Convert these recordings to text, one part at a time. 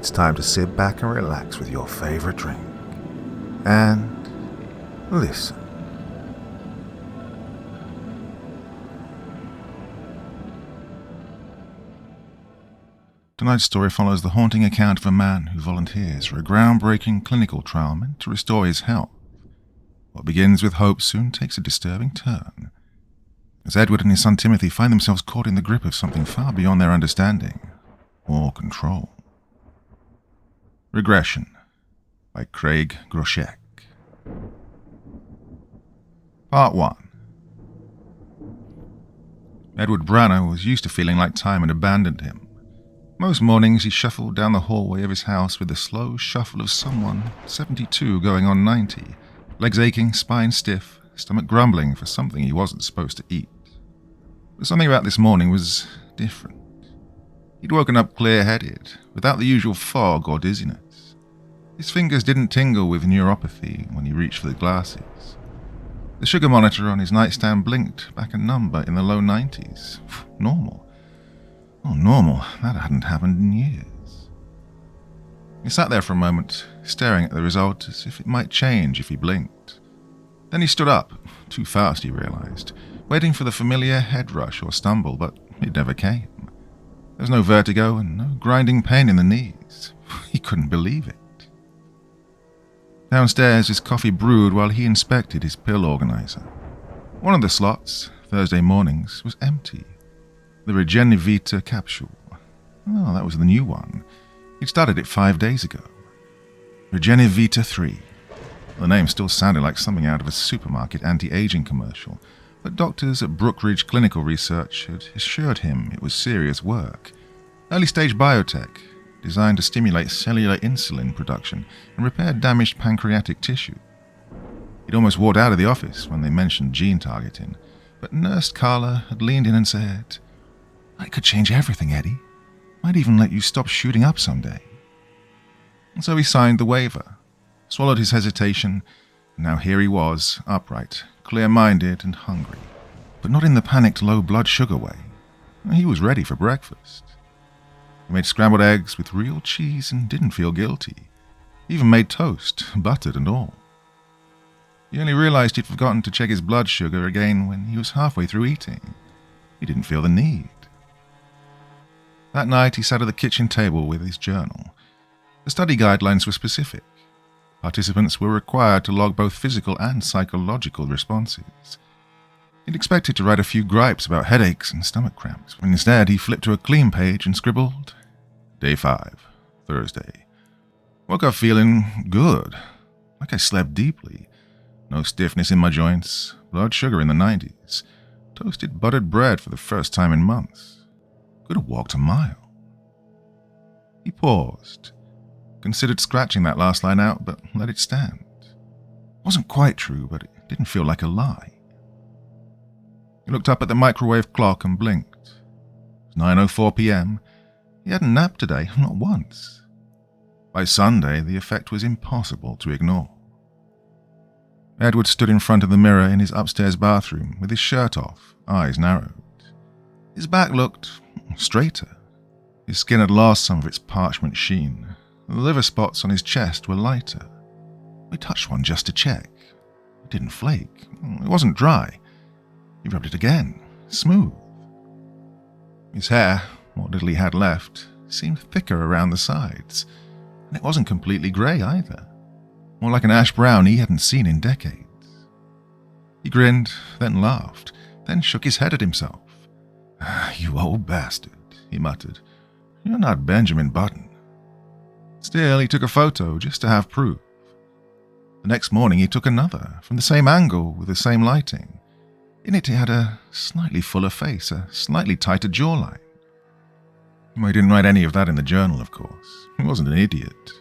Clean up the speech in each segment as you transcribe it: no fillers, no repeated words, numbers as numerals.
it's time to sit back and relax with your favorite drink. And listen. Tonight's story follows the haunting account of a man who volunteers for a groundbreaking clinical trial meant to restore his health. What begins with hope soon takes a disturbing turn, as Edward and his son Timothy find themselves caught in the grip of something far beyond their understanding or control. Regression by Craig Groshek. Part 1. Edward Branner was used to feeling like time had abandoned him. Most mornings he shuffled down the hallway of his house with the slow shuffle of someone 72 going on 90, legs aching, spine stiff, stomach grumbling for something he wasn't supposed to eat. But something about this morning was different. He'd woken up clear-headed, without the usual fog or dizziness. His fingers didn't tingle with neuropathy when he reached for the glasses. The sugar monitor on his nightstand blinked back a number in the low 90s. Normal. Oh, normal. That hadn't happened in years. He sat there for a moment, staring at the result as if it might change if he blinked. Then he stood up, too fast he realized, waiting for the familiar head rush or stumble, but it never came. There was no vertigo and no grinding pain in the knees. He couldn't believe it. Downstairs, his coffee brewed while he inspected his pill organizer. One of the slots, Thursday mornings, was empty. The Regen capsule. Oh, that was the new one. He'd started it 5 days ago. Regen 3. The name still sounded like something out of a supermarket anti-aging commercial, but doctors at Brookridge Clinical Research had assured him it was serious work. Early-stage biotech, designed to stimulate cellular insulin production and repair damaged pancreatic tissue. He'd almost walked out of the office when they mentioned gene targeting, but Nurse Carla had leaned in and said, "That could change everything, Eddie. Might even let you stop shooting up someday." And so he signed the waiver, swallowed his hesitation, and now here he was, upright, clear-minded and hungry, but not in the panicked low blood sugar way. He was ready for breakfast. He made scrambled eggs with real cheese and didn't feel guilty. He even made toast, buttered and all. He only realized he'd forgotten to check his blood sugar again when he was halfway through eating. He didn't feel the need. That night he sat at the kitchen table with his journal. The study guidelines were specific. Participants were required to log both physical and psychological responses. He'd expected to write a few gripes about headaches and stomach cramps, when instead he flipped to a clean page and scribbled, Day 5, Thursday. Woke up feeling good, like I slept deeply. No stiffness in my joints, blood sugar in the 90s, toasted buttered bread for the first time in months. Could have walked a mile. He paused, considered scratching that last line out, but let it stand. Wasn't quite true, but it didn't feel like a lie. He looked up at the microwave clock and blinked. It was 9:04 p.m. He hadn't napped today, not once. By Sunday, the effect was impossible to ignore. Edward stood in front of the mirror in his upstairs bathroom with his shirt off, eyes narrowed. His back looked straighter. His skin had lost some of its parchment sheen. The liver spots on his chest were lighter. He touched one just to check. It didn't flake. It wasn't dry. He rubbed it again. Smooth. His hair, what little he had left, seemed thicker around the sides, and it wasn't completely grey either. More like an ash brown he hadn't seen in decades. He grinned, then laughed, then shook his head at himself. "You old bastard," he muttered. "You're not Benjamin Button." Still, he took a photo just to have proof. The next morning he took another, from the same angle with the same lighting. In it he had a slightly fuller face, a slightly tighter jawline. He didn't write any of that in the journal, of course. He wasn't an idiot.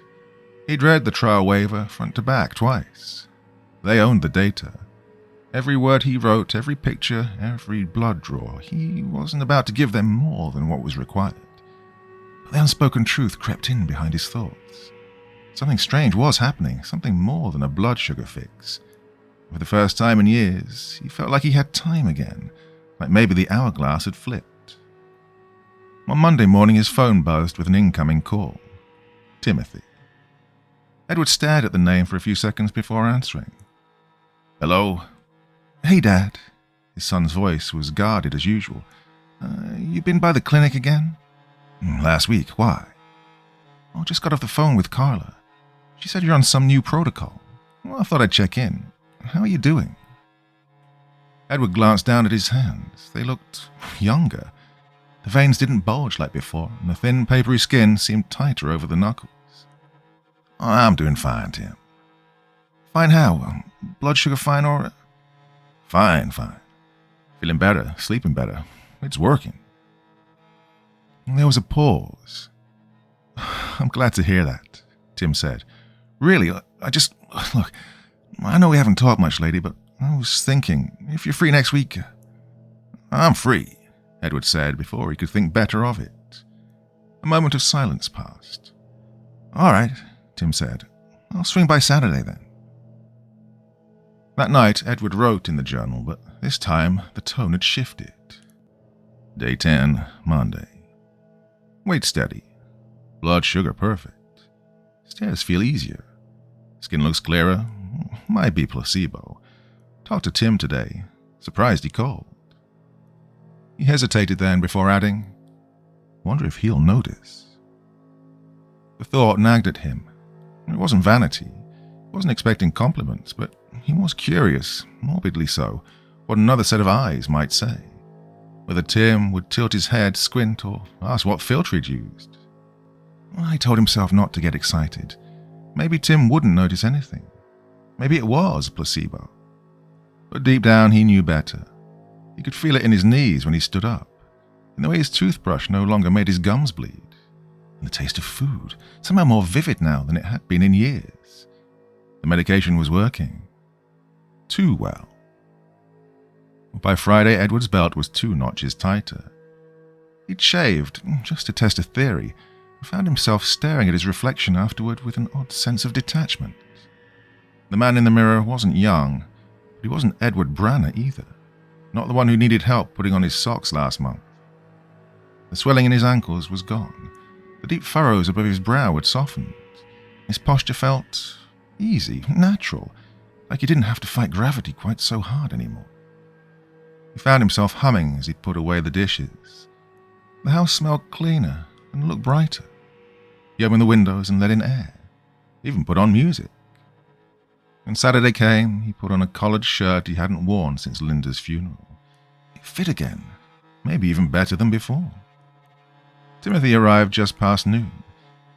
He'd read the trial waiver front to back twice. They owned the data. Every word he wrote, every picture, every blood draw, he wasn't about to give them more than what was required. But the unspoken truth crept in behind his thoughts. Something strange was happening, something more than a blood sugar fix. For the first time in years, he felt like he had time again, like maybe the hourglass had flipped. On Monday morning, his phone buzzed with an incoming call. Timothy. Edward stared at the name for a few seconds before answering. Hello? Hey, Dad. His son's voice was guarded as usual. You been by the clinic again? Last week. Why? Oh, just got off the phone with Carla. She said you're on some new protocol. Well, I thought I'd check in. How are you doing? Edward glanced down at his hands. They looked younger. The veins didn't bulge like before, and the thin, papery skin seemed tighter over the knuckles. Oh, I'm doing fine, Tim. Fine how? Blood sugar fine or... Fine. Feeling better, sleeping better. It's working. There was a pause. I'm glad to hear that, Tim said. Really, look, I know we haven't talked much lately, but I was thinking, if you're free next week... I'm free, Edward said before he could think better of it. A moment of silence passed. All right, Tim said. I'll swing by Saturday then. That night, Edward wrote in the journal, but this time the tone had shifted. Day 10, Monday. Weight steady. Blood sugar perfect. Stairs feel easier. Skin looks clearer. Might be placebo. Talked to Tim today. Surprised he called. He hesitated then before adding, wonder if he'll notice. The thought nagged at him. It wasn't vanity. He wasn't expecting compliments, but he was curious, morbidly so, what another set of eyes might say. Whether Tim would tilt his head, squint, or ask what filter he'd used. He told himself not to get excited. Maybe Tim wouldn't notice anything. Maybe it was placebo. But deep down he knew better. He could feel it in his knees when he stood up, in the way his toothbrush no longer made his gums bleed, and the taste of food, somehow more vivid now than it had been in years. The medication was working. Too well. By Friday, Edward's belt was 2 notches tighter. He'd shaved, just to test a theory, and found himself staring at his reflection afterward with an odd sense of detachment. The man in the mirror wasn't young, but he wasn't Edward Branner either. Not the one who needed help putting on his socks last month. The swelling in his ankles was gone. The deep furrows above his brow had softened. His posture felt easy, natural, like he didn't have to fight gravity quite so hard anymore. He found himself humming as he put away the dishes. The house smelled cleaner and looked brighter. He opened the windows and let in air. He even put on music. When Saturday came, he put on a collared shirt he hadn't worn since Linda's funeral. It fit again, maybe even better than before. Timothy arrived just past noon.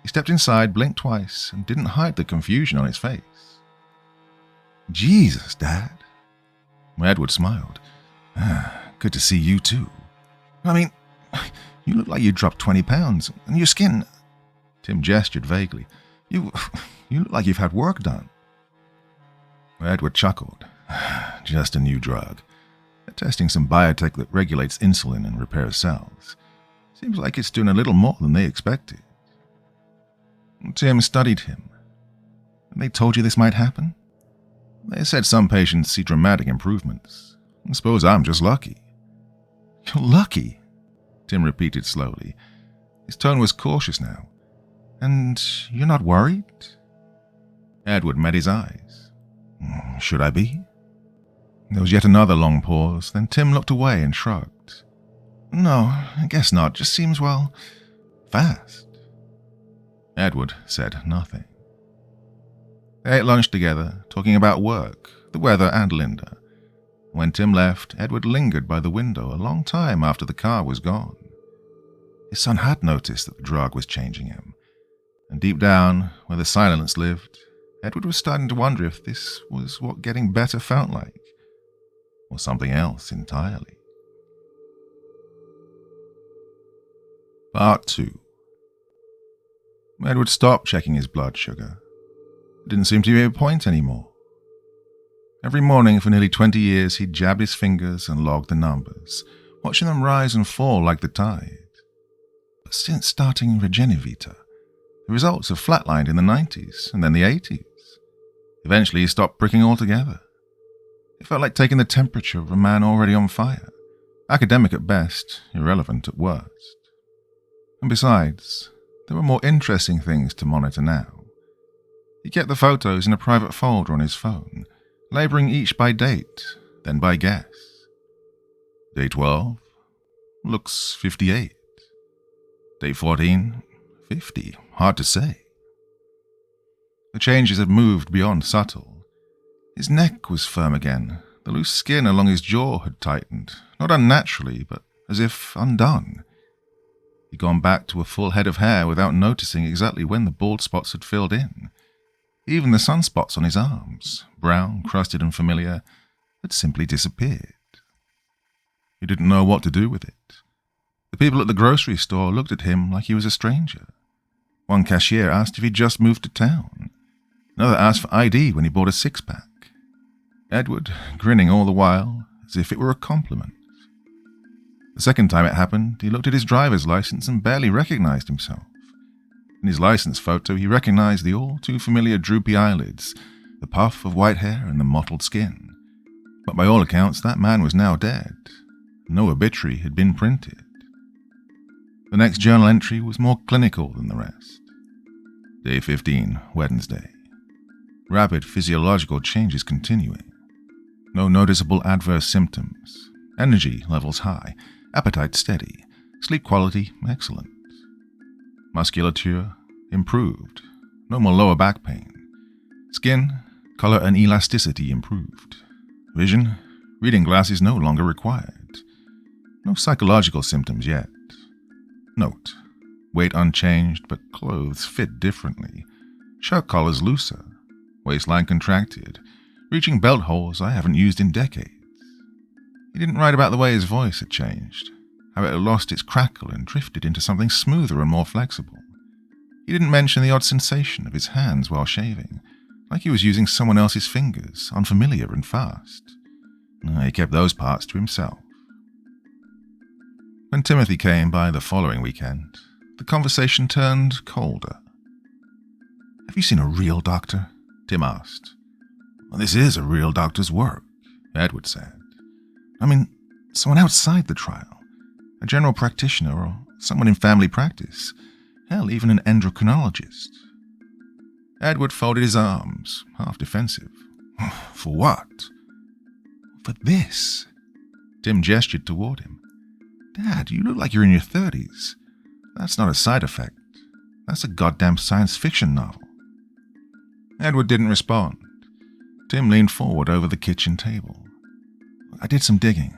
He stepped inside, blinked twice, and didn't hide the confusion on his face. Jesus, Dad. Edward smiled. Good to see you too. I mean, you look like you dropped 20 pounds, and your skin... Tim gestured vaguely. You look like you've had work done. Edward chuckled. Just a new drug. They're testing some biotech that regulates insulin and repairs cells. Seems like it's doing a little more than they expected. Tim studied him. They told you this might happen? They said some patients see dramatic improvements. I suppose I'm just lucky. You're lucky, Tim repeated slowly. His tone was cautious now. And you're not worried? Edward met his eyes. Should I be? There was yet another long pause, then Tim looked away and shrugged. No, I guess not. Just seems, well, fast. Edward said nothing. They ate lunch together, talking about work, the weather, and Linda. When Tim left, Edward lingered by the window a long time after the car was gone. His son had noticed that the drug was changing him, and deep down, where the silence lived, Edward was starting to wonder if this was what getting better felt like, or something else entirely. Part 2. Edward stopped checking his blood sugar. It didn't seem to be a point anymore. Every morning for nearly 20 years he'd jabbed his fingers and logged the numbers, watching them rise and fall like the tide. But since starting Regen, the results have flatlined in the 90s and then the 80s. Eventually he stopped pricking altogether. It felt like taking the temperature of a man already on fire, academic at best, irrelevant at worst. And besides, there were more interesting things to monitor now. He kept the photos in a private folder on his phone, labelling each by date, then by guess. Day 12 looks 58. Day 14, 50. Hard to say. The changes had moved beyond subtle. His neck was firm again. The loose skin along his jaw had tightened, not unnaturally, but as if undone. He'd gone back to a full head of hair without noticing exactly when the bald spots had filled in. Even the sunspots on his arms, brown, crusted and familiar, had simply disappeared. He didn't know what to do with it. The people at the grocery store looked at him like he was a stranger. One cashier asked if he'd just moved to town. Another asked for ID when he bought a six-pack. Edward, grinning all the while, as if it were a compliment. The second time it happened, he looked at his driver's license and barely recognized himself. In his license photo, he recognized the all-too-familiar droopy eyelids, the puff of white hair and the mottled skin. But by all accounts, that man was now dead. No obituary had been printed. The next journal entry was more clinical than the rest. Day 15, Wednesday. Rapid physiological changes continuing. No noticeable adverse symptoms. Energy levels high. Appetite steady. Sleep quality excellent. Musculature improved. No more lower back pain. Skin, color and elasticity improved. Vision, reading glasses no longer required. No psychological symptoms yet. Note, weight unchanged but clothes fit differently. Shirt collars looser. Waistline contracted. Reaching belt holes I haven't used in decades. He didn't write about the way his voice had changed, how it had lost its crackle and drifted into something smoother and more flexible. He didn't mention the odd sensation of his hands while shaving, like he was using someone else's fingers, unfamiliar and fast. He kept those parts to himself. When Timothy came by the following weekend, the conversation turned colder. "Have you seen a real doctor?" Tim asked. "Well, this is a real doctor's work," Edward said. "I mean, someone outside the trial, a general practitioner or someone in family practice, hell, even an endocrinologist." Edward folded his arms, half defensive. "For what?" "For this." Tim gestured toward him. "Dad, you look like you're in your 30s. That's not a side effect. That's a goddamn science fiction novel." Edward didn't respond. Tim leaned forward over the kitchen table. "I did some digging.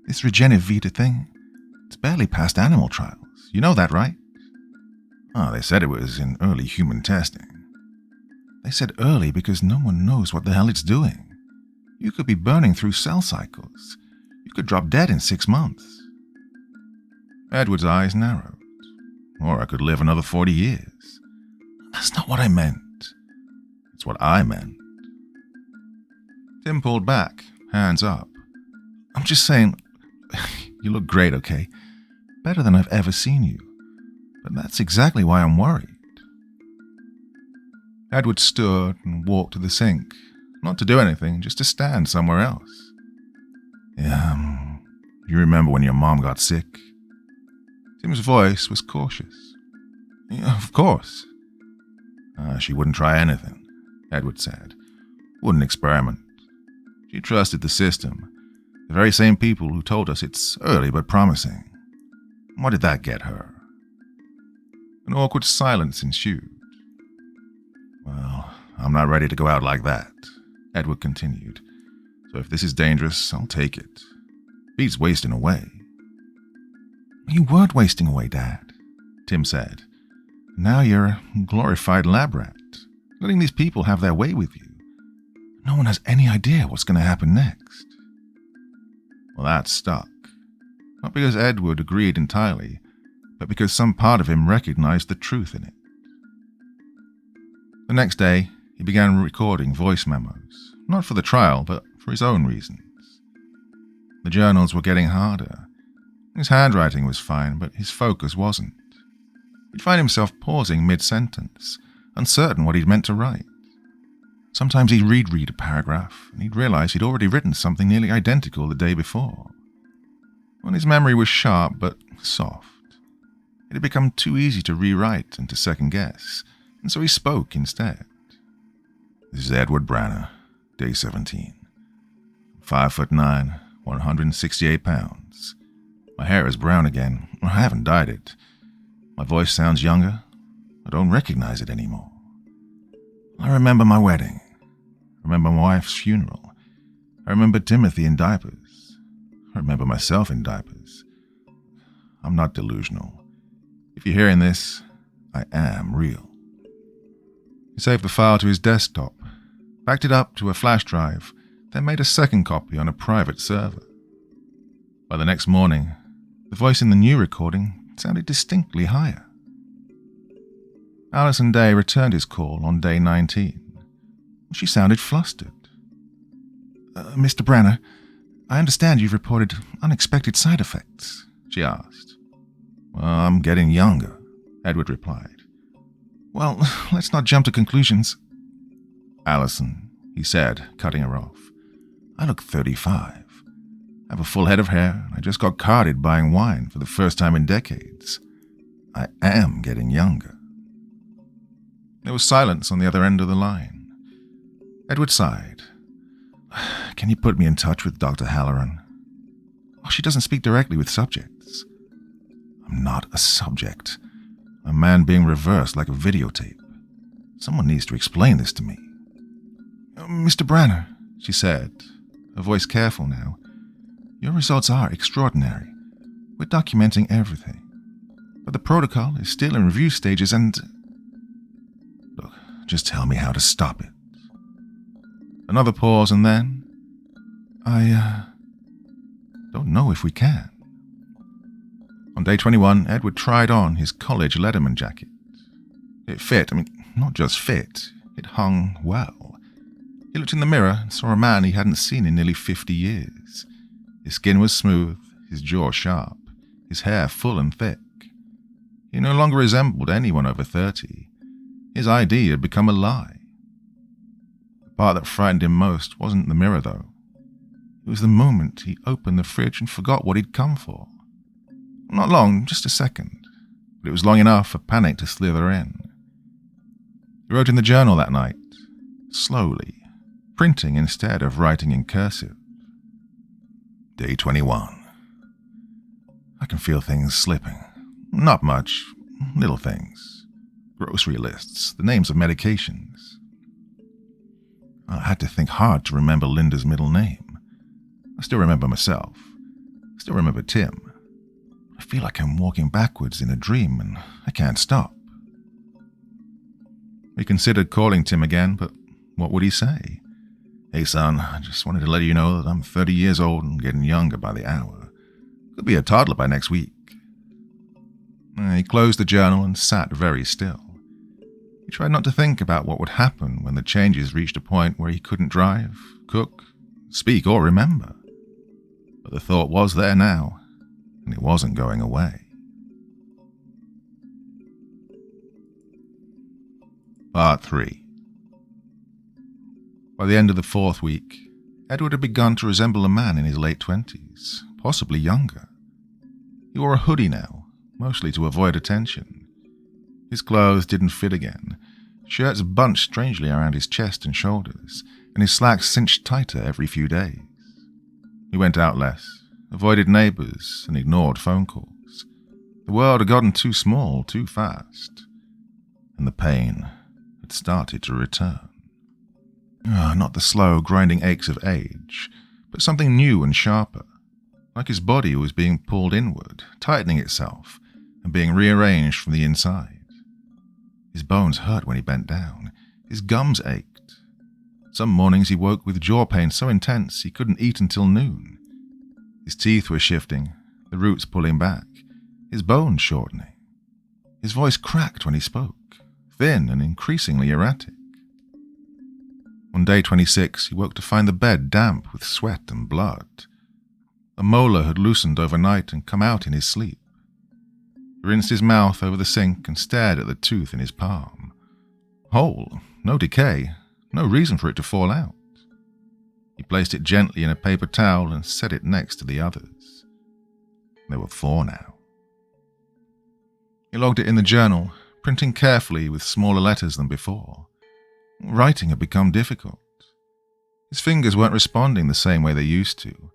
This Regen thing, it's barely past animal trials. You know that, right?" "Oh, they said it was in early human testing." "They said early because no one knows what the hell it's doing. You could be burning through cell cycles. You could drop dead in 6 months." Edward's eyes narrowed. "Or I could live another 40 years. "That's not what I meant." "It's what I meant." Tim pulled back, hands up. "I'm just saying, you look great, okay? Better than I've ever seen you. But that's exactly why I'm worried." Edward stood and walked to the sink, not to do anything, just to stand somewhere else. "Yeah, you remember when your mom got sick?" Tim's voice was cautious. "Yeah, of course." She wouldn't try anything," Edward said. "Wouldn't experiment. She trusted the system, the very same people who told us it's early but promising. What did that get her?" An awkward silence ensued. "Well, I'm not ready to go out like that," Edward continued. "So if this is dangerous, I'll take it. Beats wasting away." "You weren't wasting away, Dad," Tim said. "Now you're a glorified lab rat, letting these people have their way with you. No one has any idea what's going to happen next." Well, that stuck. Not because Edward agreed entirely, but because some part of him recognized the truth in it. The next day, he began recording voice memos, not for the trial, but for his own reasons. The journals were getting harder. His handwriting was fine, but his focus wasn't. He'd find himself pausing mid-sentence, uncertain what he'd meant to write. Sometimes he'd reread a paragraph, and he'd realize he'd already written something nearly identical the day before. Well, his memory was sharp but soft. It had become too easy to rewrite and to second-guess, and so he spoke instead. "This is Edward Branner, day 17. 5'9", 168 pounds. My hair is brown again. I haven't dyed it. My voice sounds younger. I don't recognize it anymore. I remember my wedding. I remember my wife's funeral. I remember Timothy in diapers. I remember myself in diapers. I'm not delusional. If you're hearing this, I am real." He saved the file to his desktop, backed it up to a flash drive, then made a second copy on a private server. By the next morning, the voice in the new recording sounded distinctly higher. Alison Day returned his call on day 19. She sounded flustered. "Mr. Branner, I understand you've reported unexpected side effects," she asked. "Well, I'm getting younger," Edward replied. "Well, let's not jump to conclusions." "Alison," he said, cutting her off, "I look 35. I have a full head of hair, and I just got carded buying wine for the first time in decades. I am getting younger." There was silence on the other end of the line. Edward sighed. "Can you put me in touch with Dr. Halloran?" "Oh, she doesn't speak directly with subjects." "I'm not a subject. I'm a man being reversed like a videotape. Someone needs to explain this to me." "Mr. Branner," she said, her voice careful now, "your results are extraordinary. We're documenting everything. But the protocol is still in review stages and..." "Look, just tell me how to stop it." Another pause and then, I don't know if we can." On day 21, Edward tried on his college Letterman jacket. It fit, not just fit, it hung well. He looked in the mirror and saw a man he hadn't seen in nearly 50 years. His skin was smooth, his jaw sharp, his hair full and thick. He no longer resembled anyone over 30. His ID had become a lie. The part that frightened him most wasn't the mirror, though. It was the moment he opened the fridge and forgot what he'd come for. Not long, just a second, but it was long enough for panic to slither in. He wrote in the journal that night, slowly, printing instead of writing in cursive. Day 21. I can feel things slipping. Not much, little things. Grocery lists, the names of medications. I had to think hard to remember Linda's middle name. I still remember myself. I still remember Tim. I feel like I'm walking backwards in a dream and I can't stop. We considered calling Tim again, but what would he say? "Hey son, I just wanted to let you know that I'm 30 years old and getting younger by the hour. Could be a toddler by next week." He closed the journal and sat very still. He tried not to think about what would happen when the changes reached a point where he couldn't drive, cook, speak, or remember. But the thought was there now, and it wasn't going away. Part 3. By the end of the 4th week, Edward had begun to resemble a man in his late 20s, possibly younger. He wore a hoodie now, mostly to avoid attention. His clothes didn't fit again, shirts bunched strangely around his chest and shoulders, and his slacks cinched tighter every few days. He went out less, avoided neighbors, and ignored phone calls. The world had gotten too small too fast, and the pain had started to return. Not the slow, grinding aches of age, but something new and sharper, like his body was being pulled inward, tightening itself, and being rearranged from the inside. His bones hurt when he bent down. His gums ached. Some mornings he woke with jaw pain so intense he couldn't eat until noon. His teeth were shifting, the roots pulling back, his bones shortening. His voice cracked when he spoke, thin and increasingly erratic. On day 26, he woke to find the bed damp with sweat and blood. A molar had loosened overnight and come out in his sleep. He rinsed his mouth over the sink and stared at the tooth in his palm. Whole, no decay, no reason for it to fall out. He placed it gently in a paper towel and set it next to the others. There were 4 now. He logged it in the journal, printing carefully with smaller letters than before. Writing had become difficult. His fingers weren't responding the same way they used to.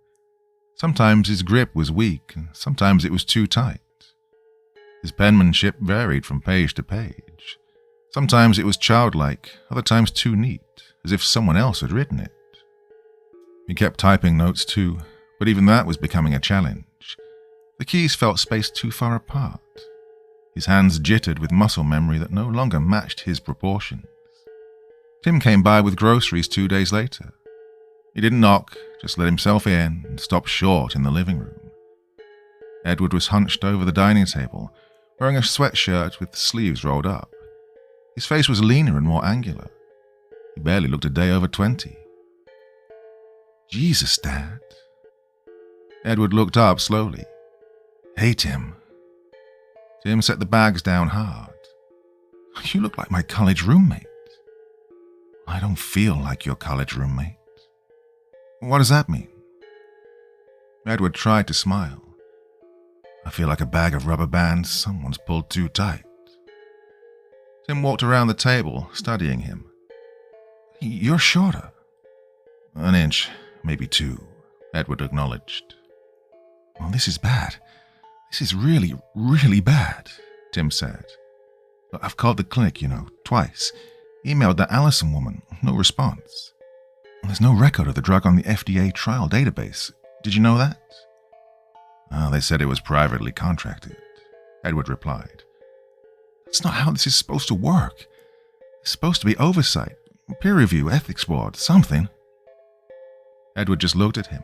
Sometimes his grip was weak, and sometimes it was too tight. His penmanship varied from page to page. Sometimes it was childlike, other times too neat, as if someone else had written it. He kept typing notes too, but even that was becoming a challenge. The keys felt spaced too far apart. His hands jittered with muscle memory that no longer matched his proportions. Tim came by with groceries 2 days later. He didn't knock, just let himself in and stopped short in the living room. Edward was hunched over the dining table, wearing a sweatshirt with the sleeves rolled up. His face was leaner and more angular. He barely looked a day over 20. "Jesus, Dad." Edward looked up slowly. "Hey, Tim." Tim set the bags down hard. "You look like my college roommate." "I don't feel like your college roommate." "What does that mean?" Edward tried to smile. "I feel like a bag of rubber bands someone's pulled too tight." Tim walked around the table, studying him. "You're shorter." "An inch, maybe 2, Edward acknowledged. "Well, this is bad. This is really, really bad," Tim said. "I've called the clinic, twice. Emailed that Allison woman, no response. There's no record of the drug on the FDA trial database. Did you know that?" "They said it was privately contracted," Edward replied. "That's not how this is supposed to work. It's supposed to be oversight, peer review, ethics board, something." Edward just looked at him.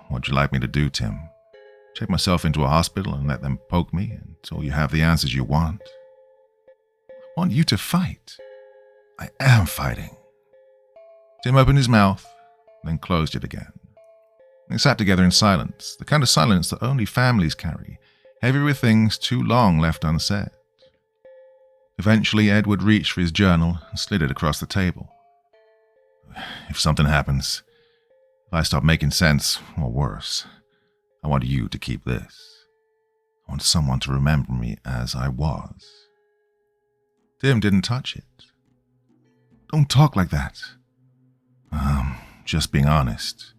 "What'd you like me to do, Tim? Check myself into a hospital and let them poke me until you have the answers you want?" "I want you to fight." "I am fighting." Tim opened his mouth, then closed it again. They sat together in silence, the kind of silence that only families carry, heavy with things too long left unsaid. Eventually, Edward reached for his journal and slid it across the table. "If something happens, if I stop making sense, or worse, I want you to keep this. I want someone to remember me as I was." Tim didn't touch it. "Don't talk like that." Just being honest.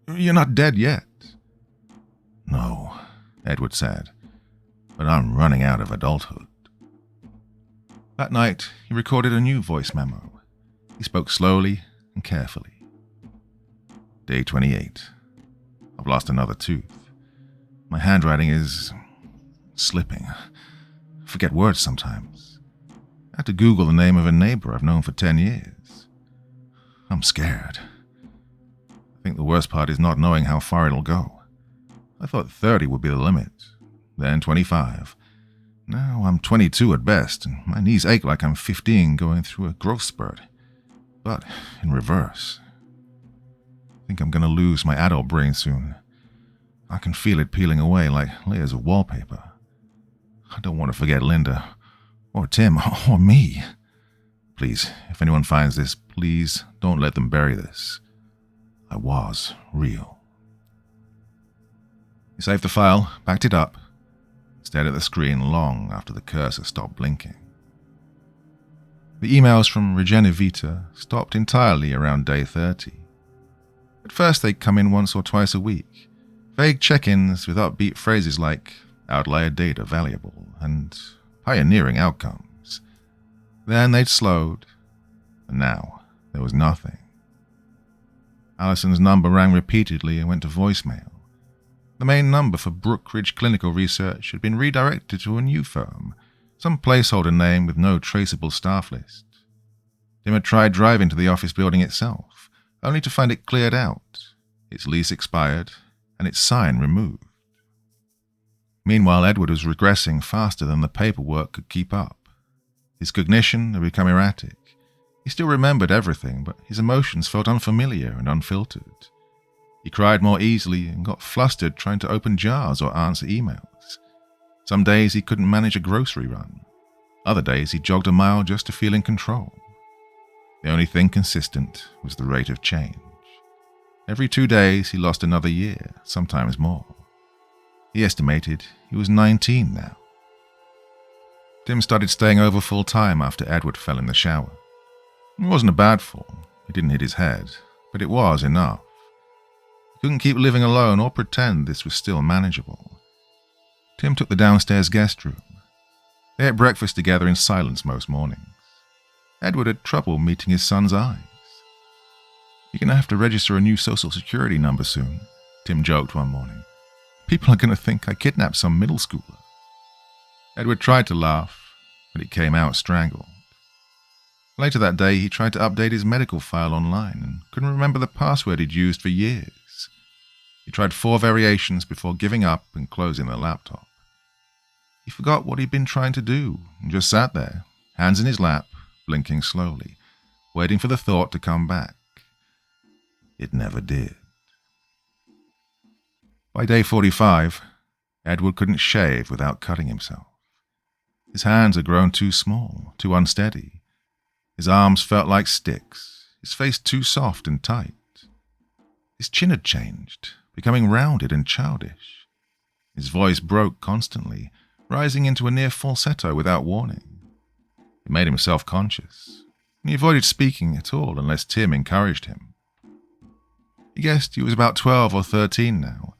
You're not dead yet." "No," Edward said, "but I'm running out of adulthood." That night, he recorded a new voice memo. He spoke slowly and carefully. "Day 28. I've lost another tooth. My handwriting is slipping. I forget words sometimes. I had to Google the name of a neighbor I've known for 10 years. I'm scared. I think the worst part is not knowing how far it'll go. I thought 30 would be the limit, then 25. Now I'm 22 at best, and my knees ache like I'm 15 going through a growth spurt. But in reverse. I think I'm going to lose my adult brain soon. I can feel it peeling away like layers of wallpaper. I don't want to forget Linda, or Tim, or me. Please, if anyone finds this, please don't let them bury this. I was real." He saved the file, backed it up, stared at the screen long after the cursor stopped blinking. The emails from Regen stopped entirely around day 30. At first they'd come in once or twice a week, vague check-ins with upbeat phrases like outlier data valuable and pioneering outcomes. Then they'd slowed, and now there was nothing. Allison's number rang repeatedly and went to voicemail. The main number for Brookridge Clinical Research had been redirected to a new firm, some placeholder name with no traceable staff list. Tim had tried driving to the office building itself, only to find it cleared out, its lease expired, and its sign removed. Meanwhile, Edward was regressing faster than the paperwork could keep up. His cognition had become erratic. He still remembered everything, but his emotions felt unfamiliar and unfiltered. He cried more easily and got flustered trying to open jars or answer emails. Some days he couldn't manage a grocery run. Other days he jogged a mile just to feel in control. The only thing consistent was the rate of change. Every 2 days he lost another year, sometimes more. He estimated he was 19 now. Tim started staying over full time after Edward fell in the shower. It wasn't a bad fall. He didn't hit his head, but it was enough. He couldn't keep living alone or pretend this was still manageable. Tim took the downstairs guest room. They ate breakfast together in silence most mornings. Edward had trouble meeting his son's eyes. "You're going to have to register a new social security number soon," Tim joked one morning. "People are going to think I kidnapped some middle schooler." Edward tried to laugh, but it came out strangled. Later that day, he tried to update his medical file online and couldn't remember the password he'd used for years. He tried 4 variations before giving up and closing the laptop. He forgot what he'd been trying to do and just sat there, hands in his lap, blinking slowly, waiting for the thought to come back. It never did. By day 45, Edward couldn't shave without cutting himself. His hands had grown too small, too unsteady. His arms felt like sticks, his face too soft and tight. His chin had changed, becoming rounded and childish. His voice broke constantly, rising into a near falsetto without warning. It made him self-conscious. He avoided speaking at all unless Tim encouraged him. He guessed he was about 12 or 13 now,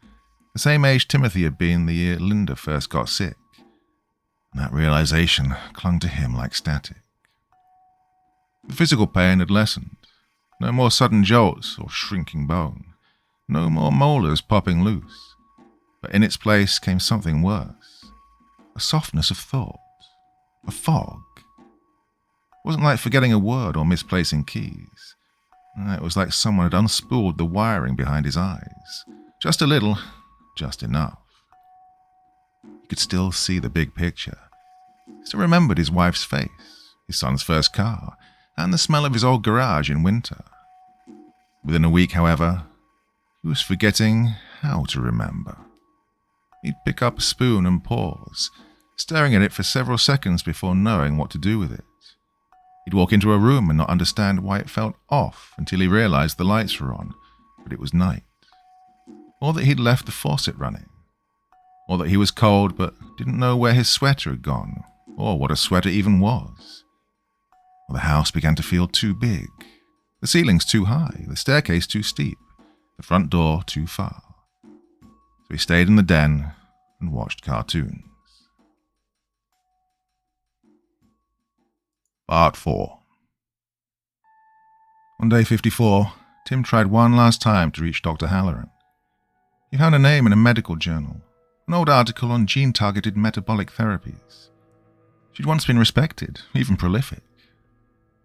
the same age Timothy had been the year Linda first got sick, and that realization clung to him like static. The physical pain had lessened. No more sudden jolts or shrinking bone. No more molars popping loose. But in its place came something worse. A softness of thought. A fog. It wasn't like forgetting a word or misplacing keys. It was like someone had unspooled the wiring behind his eyes. Just a little, just enough. He could still see the big picture. He still remembered his wife's face, his son's first car, and the smell of his old garage in winter. Within a week, however, he was forgetting how to remember. He'd pick up a spoon and pause, staring at it for several seconds before knowing what to do with it. He'd walk into a room and not understand why it felt off until he realized the lights were on, but it was night. Or that he'd left the faucet running. Or that he was cold but didn't know where his sweater had gone, or what a sweater even was. Or the house began to feel too big, the ceilings too high, the staircase too steep, the front door too far. So he stayed in the den and watched cartoons. Part 4. On day 54, Tim tried one last time to reach Dr. Halloran. He found a name in a medical journal, an old article on gene-targeted metabolic therapies. She'd once been respected, even prolific.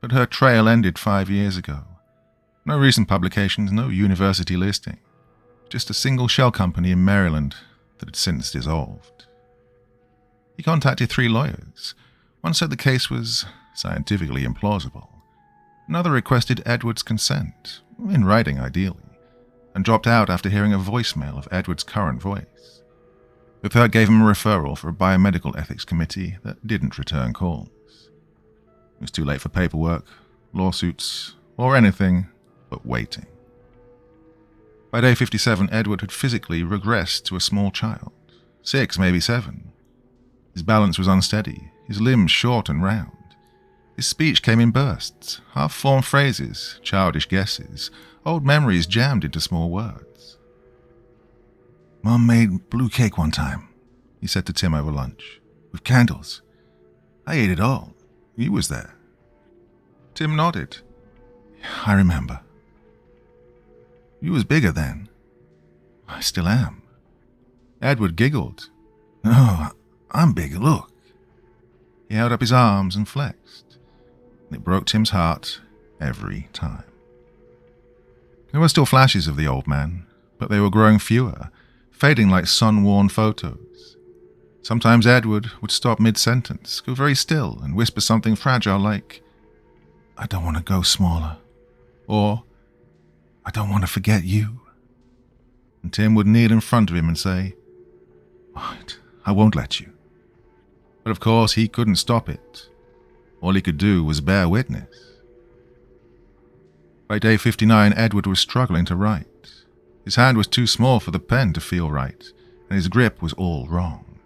But her trail ended 5 years ago. No recent publications, no university listing. Just a single shell company in Maryland that had since dissolved. He contacted 3 lawyers. One said the case was scientifically implausible. Another requested Edward's consent, in writing ideally, and dropped out after hearing a voicemail of Edward's current voice. The third gave him a referral for a biomedical ethics committee that didn't return calls. It was too late for paperwork, lawsuits, or anything but waiting. By day 57, Edward had physically regressed to a small child, 6, maybe 7. His balance was unsteady, his limbs short and round. His speech came in bursts, half-formed phrases, childish guesses, old memories jammed into small words. "Mom made blue cake one time," he said to Tim over lunch, "with candles. I ate it all. You was there." Tim nodded. "I remember. You was bigger then." "I still am." Edward giggled. "No, I'm bigger, look." He held up his arms and flexed. It broke Tim's heart every time. There were still flashes of the old man, but they were growing fewer, fading like sun-worn photos. Sometimes Edward would stop mid-sentence, go very still, and whisper something fragile like, "I don't want to go smaller," or, "I don't want to forget you." And Tim would kneel in front of him and say, "Right, I won't let you." But of course he couldn't stop it. All he could do was bear witness. By day 59, Edward was struggling to write. His hand was too small for the pen to feel right, and his grip was all wrong.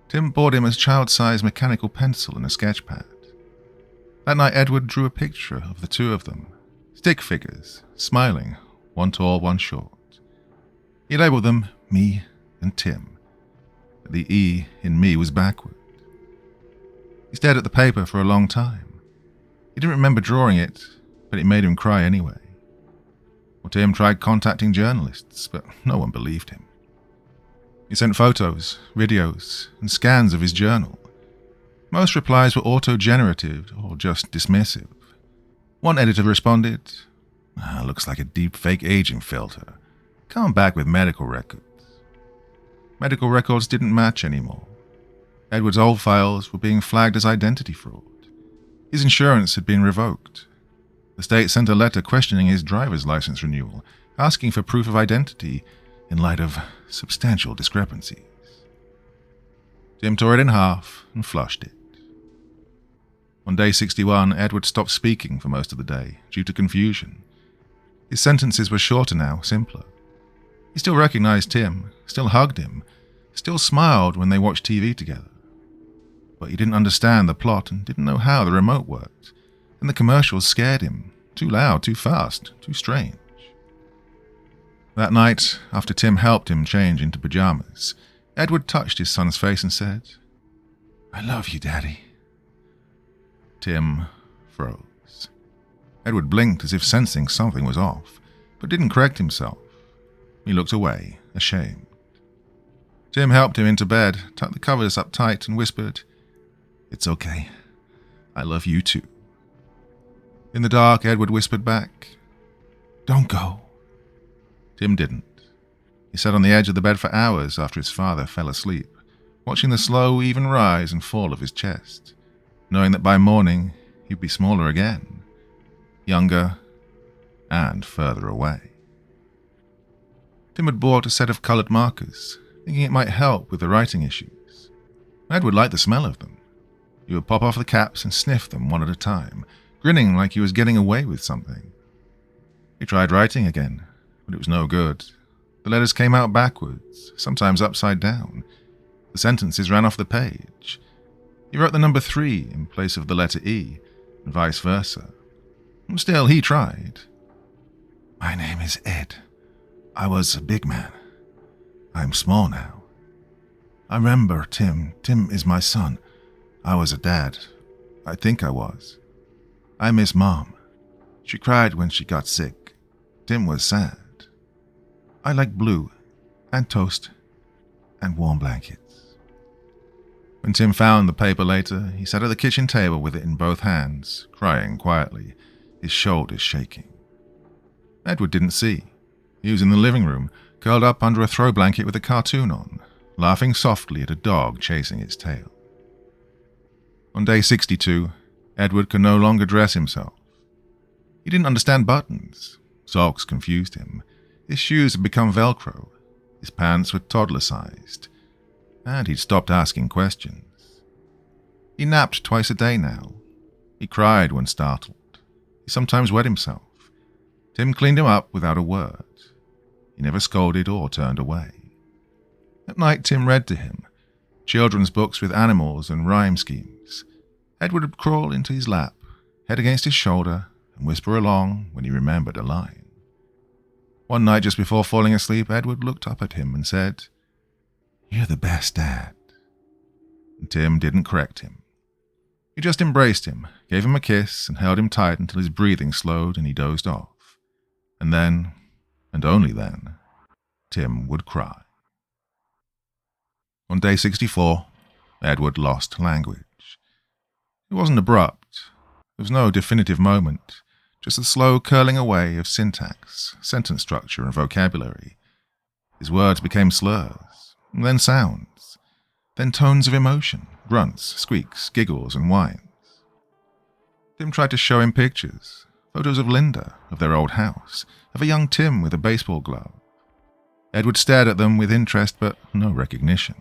Tim bought him a child-sized mechanical pencil and a sketch pad. That night Edward drew a picture of the two of them, stick figures, smiling, one tall, one short. He labelled them me and Tim. The E in me was backward. He stared at the paper for a long time. He didn't remember drawing it, but it made him cry anyway. Well, Tim tried contacting journalists, but no one believed him. He sent photos, videos, and scans of his journal. Most replies were auto-generative or just dismissive. One editor responded, looks like a deep fake aging filter. Come back with medical records. Medical records didn't match anymore. Edward's old files were being flagged as identity fraud. His insurance had been revoked. The state sent a letter questioning his driver's license renewal, asking for proof of identity in light of substantial discrepancies. Tim tore it in half and flushed it. On day 61, Edward stopped speaking for most of the day, due to confusion. His sentences were shorter now, simpler. He still recognized Tim, still hugged him, still smiled when they watched TV together. But he didn't understand the plot and didn't know how the remote worked, and the commercials scared him. Too loud, too fast, too strange. That night, after Tim helped him change into pajamas, Edward touched his son's face and said, "I love you, Daddy." Tim froze. Edward blinked as if sensing something was off, but didn't correct himself. He looked away, ashamed. Tim helped him into bed, tucked the covers up tight, and whispered, "It's okay. I love you too." In the dark, Edward whispered back, "Don't go." Tim didn't. He sat on the edge of the bed for hours after his father fell asleep, watching the slow, even rise and fall of his chest, knowing that by morning he'd be smaller again, younger, and further away. Tim had bought a set of coloured markers, thinking it might help with the writing issues. Edward liked the smell of them. He would pop off the caps and sniff them one at a time, grinning like he was getting away with something. He tried writing again, but it was no good. The letters came out backwards, sometimes upside down. The sentences ran off the page. He wrote the number 3 in place of the letter E, and vice versa. Still, he tried. "My name is Ed. I was a big man. I'm small now. I remember Tim. Tim is my son. I was a dad. I think I was. I miss Mom. She cried when she got sick. Tim was sad. I like blue, and toast, and warm blankets." When Tim found the paper later, he sat at the kitchen table with it in both hands, crying quietly, his shoulders shaking. Edward didn't see. He was in the living room, curled up under a throw blanket with a cartoon on, laughing softly at a dog chasing its tail. On day 62, Edward could no longer dress himself. He didn't understand buttons. Socks confused him. His shoes had become Velcro. His pants were toddler-sized. And he'd stopped asking questions. He napped twice a day now. He cried when startled. He sometimes wet himself. Tim cleaned him up without a word. He never scolded or turned away. At night, Tim read to him, children's books with animals and rhyme schemes. Edward would crawl into his lap, head against his shoulder, and whisper along when he remembered a line. One night just before falling asleep, Edward looked up at him and said, "You're the best dad." And Tim didn't correct him. He just embraced him, gave him a kiss, and held him tight until his breathing slowed and he dozed off. And then, and only then, Tim would cry. On day 64, Edward lost language. It wasn't abrupt. There was no definitive moment, just the slow curling away of syntax, sentence structure, and vocabulary. His words became slurs, then sounds, then tones of emotion, grunts, squeaks, giggles, and whines. Tim tried to show him pictures, photos of Linda, of their old house, of a young Tim with a baseball glove. Edward stared at them with interest but no recognition.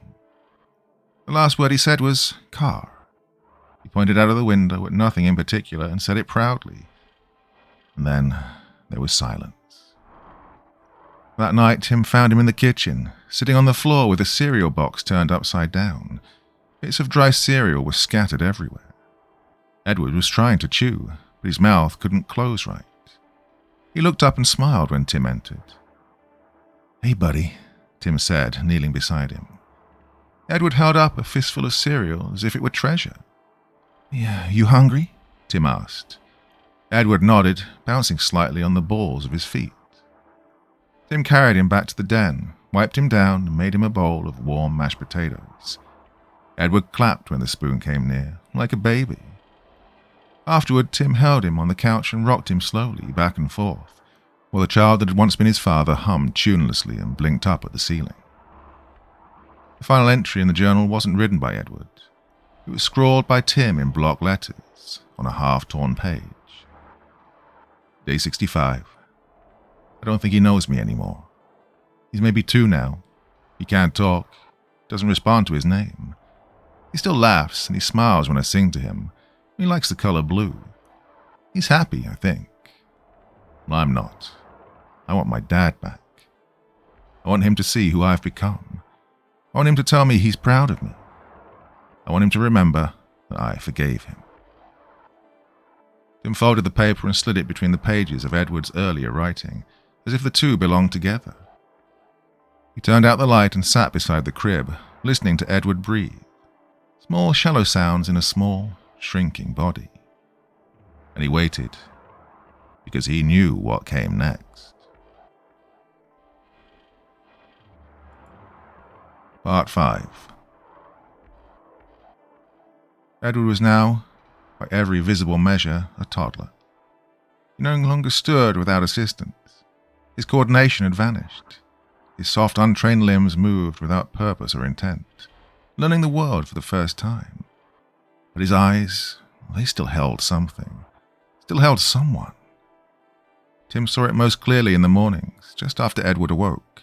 The last word he said was car. He pointed out of the window at nothing in particular and said it proudly. And then there was silence. That night, Tim found him in the kitchen, sitting on the floor with a cereal box turned upside down. Bits of dry cereal were scattered everywhere. Edward was trying to chew, but his mouth couldn't close right. He looked up and smiled when Tim entered. "Hey, buddy," Tim said, kneeling beside him. Edward held up a fistful of cereal as if it were treasure. "Yeah, you hungry?" Tim asked. Edward nodded, bouncing slightly on the balls of his feet. Tim carried him back to the den, wiped him down, and made him a bowl of warm mashed potatoes. Edward clapped when the spoon came near, like a baby. Afterward, Tim held him on the couch and rocked him slowly back and forth, while the child that had once been his father hummed tunelessly and blinked up at the ceiling. The final entry in the journal wasn't written by Edward. It was scrawled by Tim in block letters on a half-torn page. Day 65. I don't think he knows me anymore. He's maybe 2 now. He can't talk, doesn't respond to his name. He still laughs and he smiles when I sing to him. He likes the color blue. He's happy, I think. Well, I'm not. I want my dad back. I want him to see who I've become. I want him to tell me he's proud of me. I want him to remember that I forgave him. Tim folded the paper and slid it between the pages of Edward's earlier writing, as if the two belonged together. He turned out the light and sat beside the crib, listening to Edward breathe. Small, shallow sounds in a small, shrinking body. And he waited, because he knew what came next. Part 5. Edward was now, by every visible measure, a toddler. He no longer stood without assistance. His coordination had vanished. His soft, untrained limbs moved without purpose or intent, learning the world for the first time. But his eyes, they still held something, still held someone. Tim saw it most clearly in the mornings, just after Edward awoke.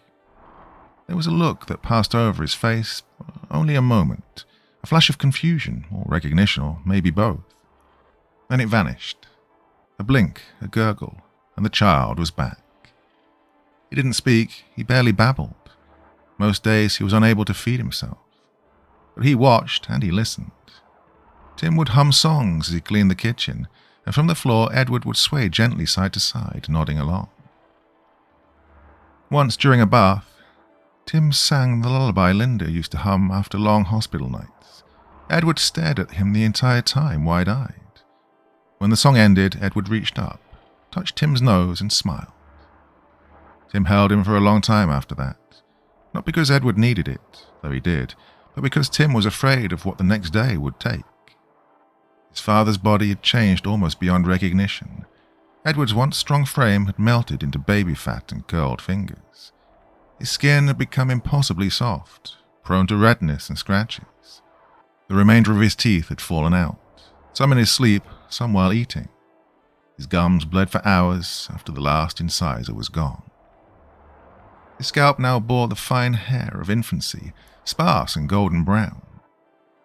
There was a look that passed over his face, only a moment, a flash of confusion, or recognition, or maybe both. Then it vanished. A blink, a gurgle, and the child was back. He didn't speak, he barely babbled. Most days he was unable to feed himself. But he watched and he listened. Tim would hum songs as he cleaned the kitchen, and from the floor Edward would sway gently side to side, nodding along. Once during a bath, Tim sang the lullaby Linda used to hum after long hospital nights. Edward stared at him the entire time, wide-eyed. When the song ended, Edward reached up, touched Tim's nose, and smiled. Tim held him for a long time after that, not because Edward needed it, though he did, but because Tim was afraid of what the next day would take. His father's body had changed almost beyond recognition. Edward's once strong frame had melted into baby fat and curled fingers. His skin had become impossibly soft, prone to redness and scratches. The remainder of his teeth had fallen out, some in his sleep, some while eating. His gums bled for hours after the last incisor was gone. His scalp now bore the fine hair of infancy, sparse and golden brown.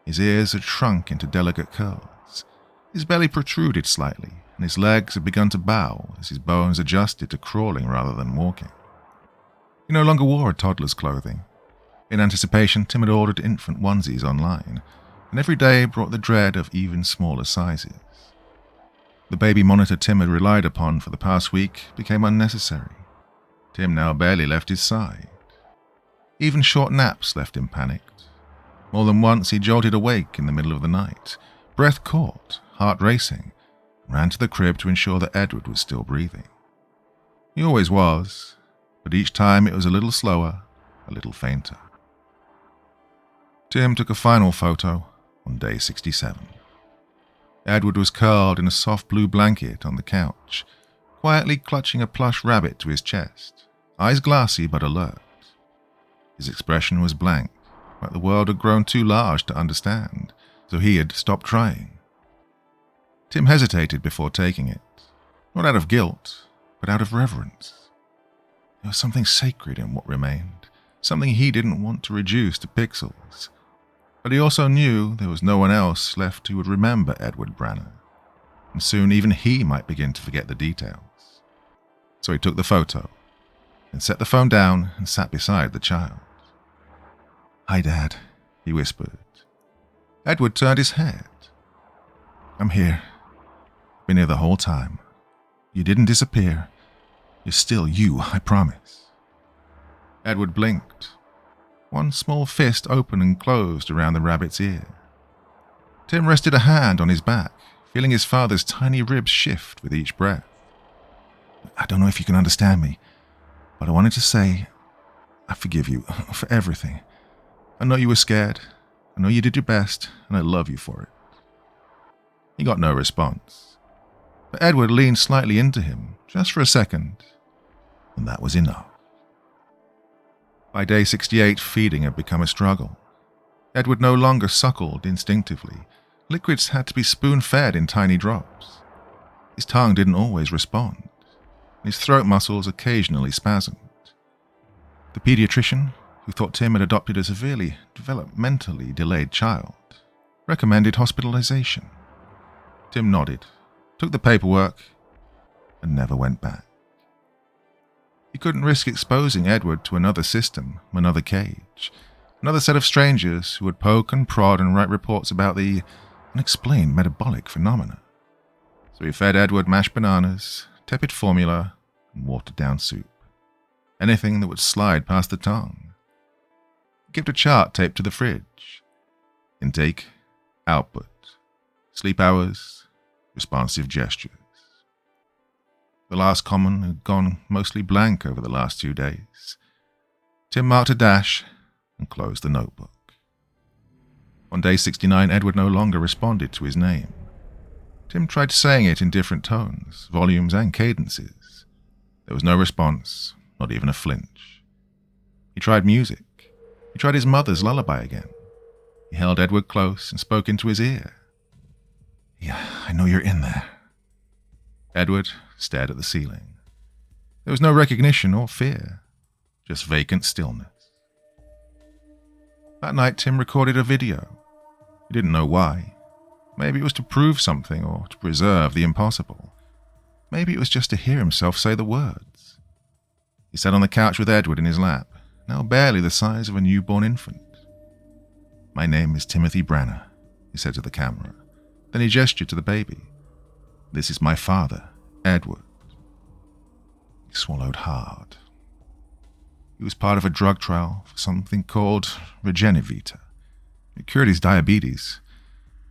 His ears had shrunk into delicate curls. His belly protruded slightly, and his legs had begun to bow as his bones adjusted to crawling rather than walking. He no longer wore a toddler's clothing. In anticipation, Tim had ordered infant onesies online, and every day brought the dread of even smaller sizes. The baby monitor Tim had relied upon for the past week became unnecessary. Tim now barely left his side. Even short naps left him panicked. More than once he jolted awake in the middle of the night, breath caught, heart racing, and ran to the crib to ensure that Edward was still breathing. He always was, but each time it was a little slower, a little fainter. Tim took a final photo on day 67. Edward was curled in a soft blue blanket on the couch, quietly clutching a plush rabbit to his chest, eyes glassy but alert. His expression was blank, like the world had grown too large to understand, so he had stopped trying. Tim hesitated before taking it, not out of guilt, but out of reverence. There was something sacred in what remained, something he didn't want to reduce to pixels. But he also knew there was no one else left who would remember Edward Branner, and soon even he might begin to forget the details. So he took the photo, and set the phone down and sat beside the child. "Hi, Dad," he whispered. Edward turned his head. "I'm here. Been here the whole time. You didn't disappear. You're still you, I promise." Edward blinked. One small fist opened and closed around the rabbit's ear. Tim rested a hand on his back, feeling his father's tiny ribs shift with each breath. "I don't know if you can understand me, but I wanted to say I forgive you for everything. I know you were scared. I know you did your best, and I love you for it." He got no response, but Edward leaned slightly into him, just for a second, and that was enough. By day 68, feeding had become a struggle. Edward no longer suckled instinctively. Liquids had to be spoon-fed in tiny drops. His tongue didn't always respond, and his throat muscles occasionally spasmed. The pediatrician, who thought Tim had adopted a severely developmentally delayed child, recommended hospitalization. Tim nodded, took the paperwork, and never went back. He couldn't risk exposing Edward to another system, another cage, another set of strangers who would poke and prod and write reports about the unexplained metabolic phenomena. So he fed Edward mashed bananas, tepid formula, and watered-down soup. Anything that would slide past the tongue. He kept a chart taped to the fridge. Intake, output, sleep hours, responsive gestures. The last common had gone mostly blank over the last 2 days. Tim marked a dash and closed the notebook. On day 69, Edward no longer responded to his name. Tim tried saying it in different tones, volumes, and cadences. There was no response, not even a flinch. He tried music. He tried his mother's lullaby again. He held Edward close and spoke into his ear. "Yeah, I know you're in there." Edward stared at the ceiling. There was no recognition or fear, just vacant stillness. That night, Tim recorded a video. He didn't know why. Maybe it was to prove something or to preserve the impossible. Maybe it was just to hear himself say the words. He sat on the couch with Edward in his lap, now barely the size of a newborn infant. "My name is Timothy Branner," he said to the camera. Then he gestured to the baby. "This is my father, Edward." He swallowed hard. He was part of a drug trial for something called Regen. It cured his diabetes,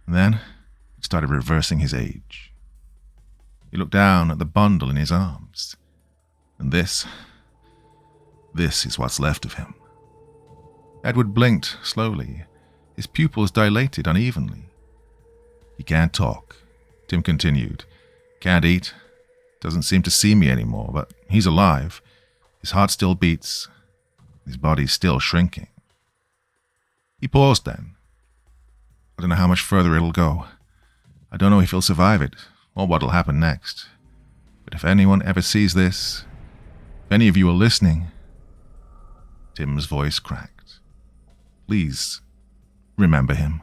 and then it started reversing his age. He looked down at the bundle in his arms, and this is what's left of him. Edward blinked slowly, his pupils dilated unevenly. "He can't talk," Tim continued. "Can't eat. Doesn't seem to see me anymore, but he's alive. His heart still beats. His body's still shrinking." He paused then. "I don't know how much further it'll go. I don't know if he'll survive it, or what'll happen next. But if anyone ever sees this, if any of you are listening..." Tim's voice cracked. "Please, remember him."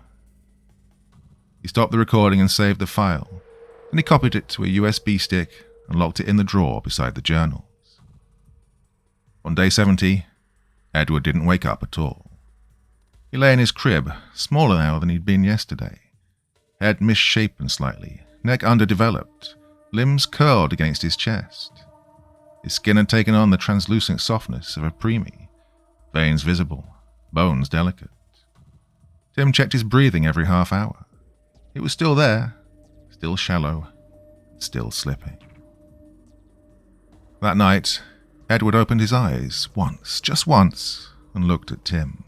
He stopped the recording and saved the file. Then he copied it to a USB stick and locked it in the drawer beside the journals. On day 70, Edward didn't wake up at all. He lay in his crib, smaller now than he'd been yesterday. Head misshapen slightly, neck underdeveloped, limbs curled against his chest. His skin had taken on the translucent softness of a preemie, veins visible, bones delicate. Tim checked his breathing every half hour. It was still there, still shallow, still slipping. That night, Edward opened his eyes once, just once, and looked at Tim.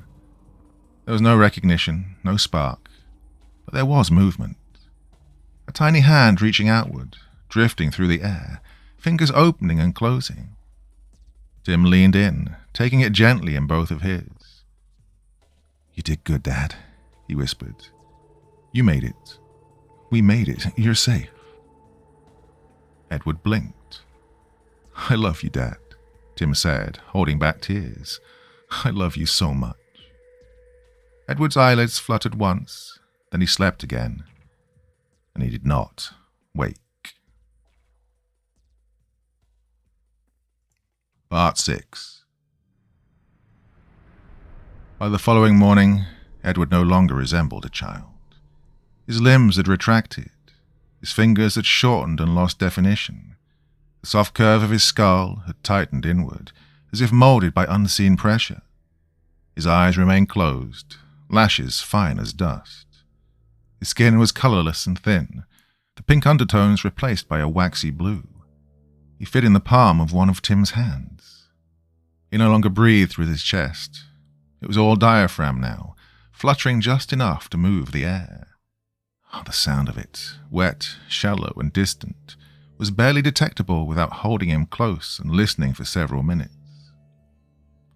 There was no recognition, no spark, but there was movement. A tiny hand reaching outward, drifting through the air, fingers opening and closing. Tim leaned in, taking it gently in both of his. "You did good, Dad," he whispered. "You made it. We made it. You're safe." Edward blinked. "I love you, Dad," Tim said, holding back tears. "I love you so much." Edward's eyelids fluttered once, then he slept again, and he did not wake. Part 6. By the following morning, Edward no longer resembled a child. His limbs had retracted. His fingers had shortened and lost definition. The soft curve of his skull had tightened inward, as if moulded by unseen pressure. His eyes remained closed, lashes fine as dust. His skin was colourless and thin, the pink undertones replaced by a waxy blue. He fit in the palm of one of Tim's hands. He no longer breathed with his chest. It was all diaphragm now, fluttering just enough to move the air. Oh, the sound of it, wet, shallow, and distant, was barely detectable without holding him close and listening for several minutes.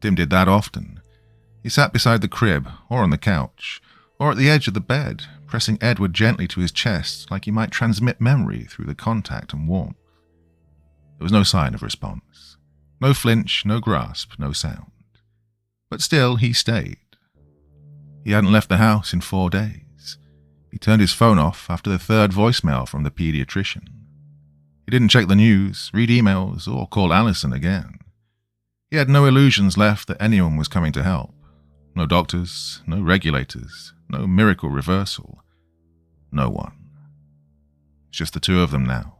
Tim did that often. He sat beside the crib, or on the couch, or at the edge of the bed, pressing Edward gently to his chest like he might transmit memory through the contact and warmth. There was no sign of response. No flinch, no grasp, no sound. But still, he stayed. He hadn't left the house in 4 days. He turned his phone off after the 3rd voicemail from the pediatrician. He didn't check the news, read emails, or call Alison again. He had no illusions left that anyone was coming to help. No doctors, no regulators, no miracle reversal. No one. It's just the two of them now.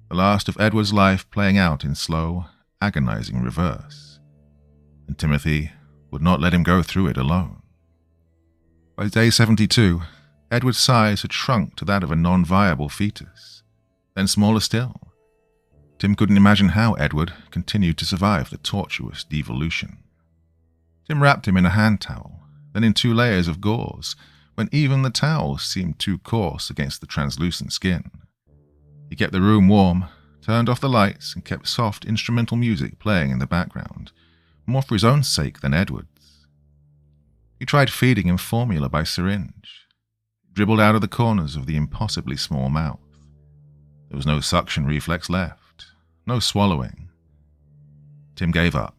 The last of Edward's life playing out in slow, agonizing reverse. And Timothy would not let him go through it alone. By day 72, Edward's size had shrunk to that of a non-viable fetus. Then smaller still. Tim couldn't imagine how Edward continued to survive the tortuous devolution. Tim wrapped him in a hand towel, then in 2 layers of gauze, when even the towel seemed too coarse against the translucent skin. He kept the room warm, turned off the lights, and kept soft instrumental music playing in the background, more for his own sake than Edward's. He tried feeding him formula by syringe. It dribbled out of the corners of the impossibly small mouth. There was no suction reflex left, no swallowing. Tim gave up.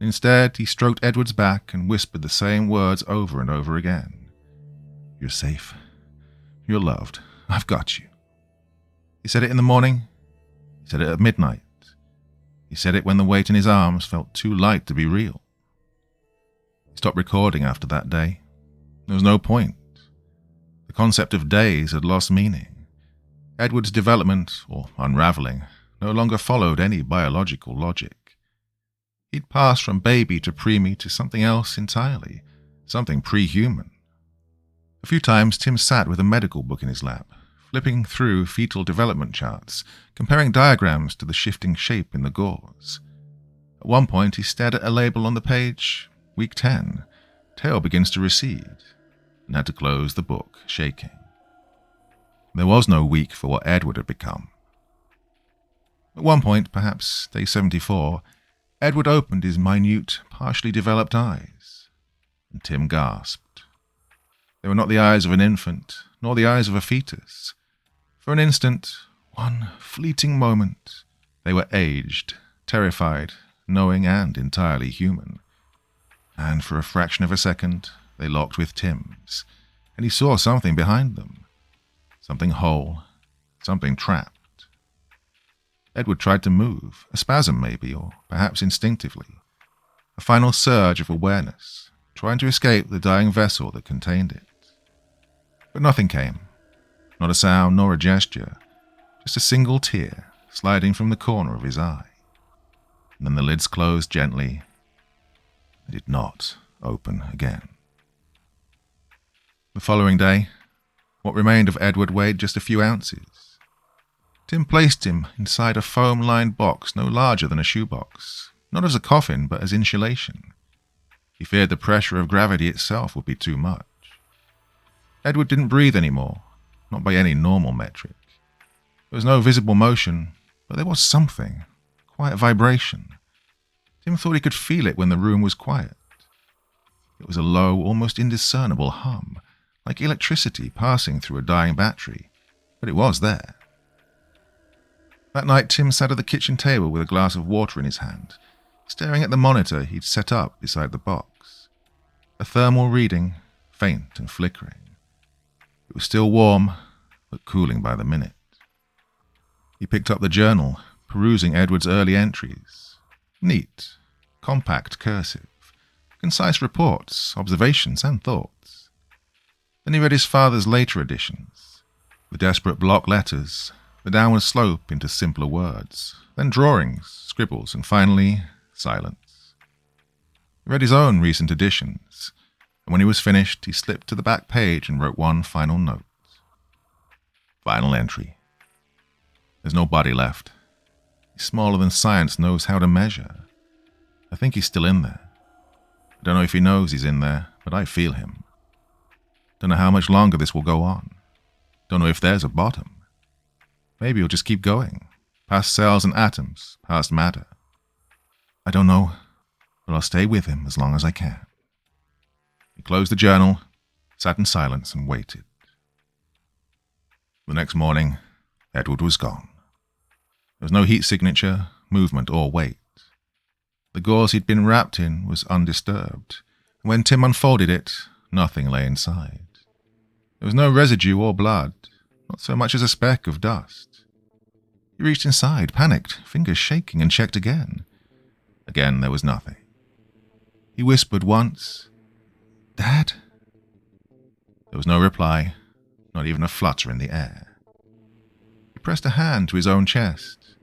Instead, he stroked Edward's back and whispered the same words over and over again. "You're safe. You're loved. I've got you." He said it in the morning. He said it at midnight. He said it when the weight in his arms felt too light to be real. He stopped recording after that day. There was no point. The concept of days had lost meaning. Edward's development, or unraveling, no longer followed any biological logic. He'd passed from baby to preemie to something else entirely, something pre-human. A few times Tim sat with a medical book in his lap, flipping through fetal development charts, comparing diagrams to the shifting shape in the gauze. At one point he stared at a label on the page, week 10, tail begins to recede, and had to close the book, shaking. There was no week for what Edward had become. At one point, perhaps day 74, Edward opened his minute, partially developed eyes, and Tim gasped. They were not the eyes of an infant, nor the eyes of a fetus. For an instant, one fleeting moment, they were aged, terrified, knowing and entirely human. And for a fraction of a second, they locked with Tim's, and he saw something behind them. Something whole, something trapped. Edward tried to move, a spasm maybe, or perhaps instinctively. A final surge of awareness, trying to escape the dying vessel that contained it. But nothing came. Not a sound nor a gesture, just a single tear sliding from the corner of his eye. And then the lids closed gently. They did not open again. The following day, what remained of Edward weighed just a few ounces. Tim placed him inside a foam-lined box no larger than a shoebox, not as a coffin, but as insulation. He feared the pressure of gravity itself would be too much. Edward didn't breathe anymore, not by any normal metric. There was no visible motion, but there was something, quite a vibration. Tim thought he could feel it when the room was quiet. It was a low, almost indiscernible hum, like electricity passing through a dying battery, but it was there. That night, Tim sat at the kitchen table with a glass of water in his hand, staring at the monitor he'd set up beside the box. A thermal reading, faint and flickering. It was still warm, but cooling by the minute. He picked up the journal, perusing Edward's early entries. Neat, compact cursive, concise reports, observations, and thoughts. Then he read his father's later editions, the desperate block letters, the downward slope into simpler words, then drawings, scribbles, and finally, silence. He read his own recent editions, and when he was finished, he slipped to the back page and wrote one final note. Final entry. There's no body left. He's smaller than science knows how to measure. I think he's still in there. I don't know if he knows he's in there, but I feel him. Don't know how much longer this will go on. Don't know if there's a bottom. Maybe he'll just keep going, past cells and atoms, past matter. I don't know, but I'll stay with him as long as I can. He closed the journal, sat in silence, and waited. The next morning, Edward was gone. There was no heat signature, movement, or weight. The gauze he'd been wrapped in was undisturbed, and when Tim unfolded it, nothing lay inside. There was no residue or blood, not so much as a speck of dust. He reached inside, panicked, fingers shaking, and checked again. Again, there was nothing. He whispered once, "Dad?" There was no reply, not even a flutter in the air. He pressed a hand to his own chest.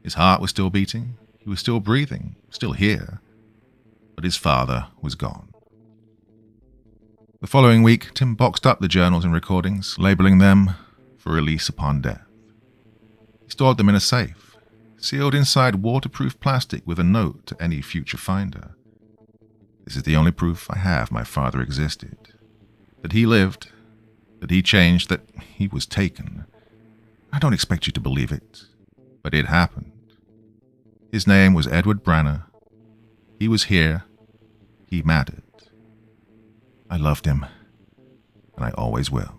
His heart was still beating, he was still breathing, still here, but his father was gone. The following week, Tim boxed up the journals and recordings, labeling them for release upon death. He stored them in a safe, sealed inside waterproof plastic with a note to any future finder. This is the only proof I have my father existed, that he lived, that he changed, that he was taken. I don't expect you to believe it, but it happened. His name was Edward Branner. He was here. He mattered. I loved him, and I always will.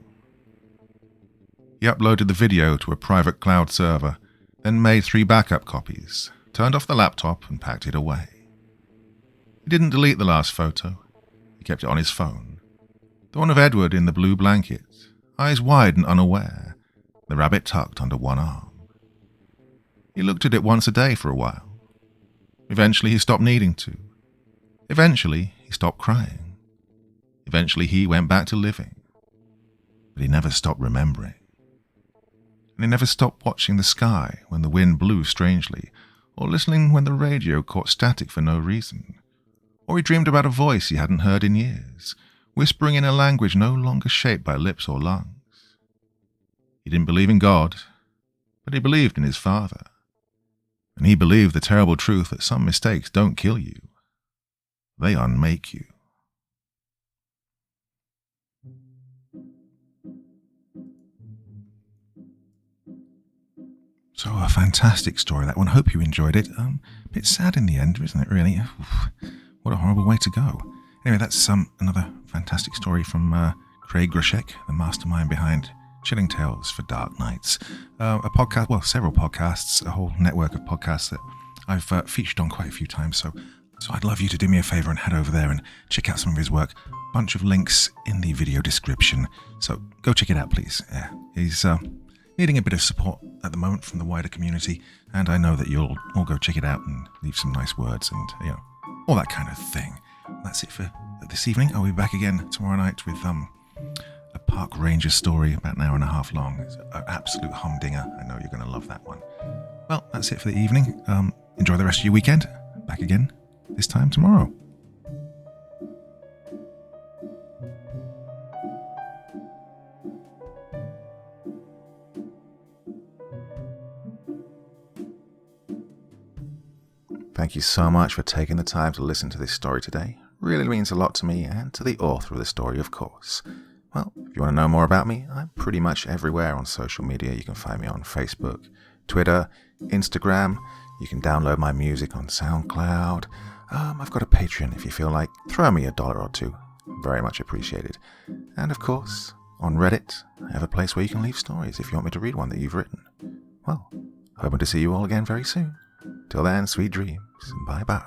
He uploaded the video to a private cloud server, then made 3 backup copies, turned off the laptop, and packed it away. He didn't delete the last photo. He kept it on his phone. The one of Edward in the blue blanket, eyes wide and unaware, the rabbit tucked under one arm. He looked at it once a day for a while. Eventually he stopped needing to. Eventually he stopped crying. Eventually he went back to living. But he never stopped remembering. And he never stopped watching the sky when the wind blew strangely, or listening when the radio caught static for no reason. Or he dreamed about a voice he hadn't heard in years, whispering in a language no longer shaped by lips or lungs. He didn't believe in God, but he believed in his father. And he believed the terrible truth that some mistakes don't kill you. They unmake you. So a fantastic story, that one. Hope you enjoyed it. A bit sad in the end, isn't it, really? Oof, what a horrible way to go. Anyway, that's another fantastic story from Craig Groshek, the mastermind behind Chilling Tales for Dark Nights. A podcast, well, several podcasts, a whole network of podcasts that I've featured on quite a few times. So I'd love you to do me a favor and head over there and check out some of his work. Bunch of links in the video description. So go check it out, please. Yeah, he's needing a bit of support at the moment from the wider community, and I know that you'll all go check it out and leave some nice words and, all that kind of thing. That's it for this evening. I'll be back again tomorrow night with a park ranger story about an hour and a half long. It's an absolute humdinger. I know you're going to love that one. Well, that's it for the evening. Enjoy the rest of your weekend. Back again this time tomorrow. Thank you so much for taking the time to listen to this story today. Really means a lot to me and to the author of the story, of course. Well, if you want to know more about me, I'm pretty much everywhere on social media. You can find me on Facebook, Twitter, Instagram. You can download my music on SoundCloud. I've got a Patreon if you feel like. Throw me $1 or $2. Very much appreciated. And of course, on Reddit, I have a place where you can leave stories if you want me to read one that you've written. Well, hoping to see you all again very soon. Till then, sweet dreams. Bye-bye.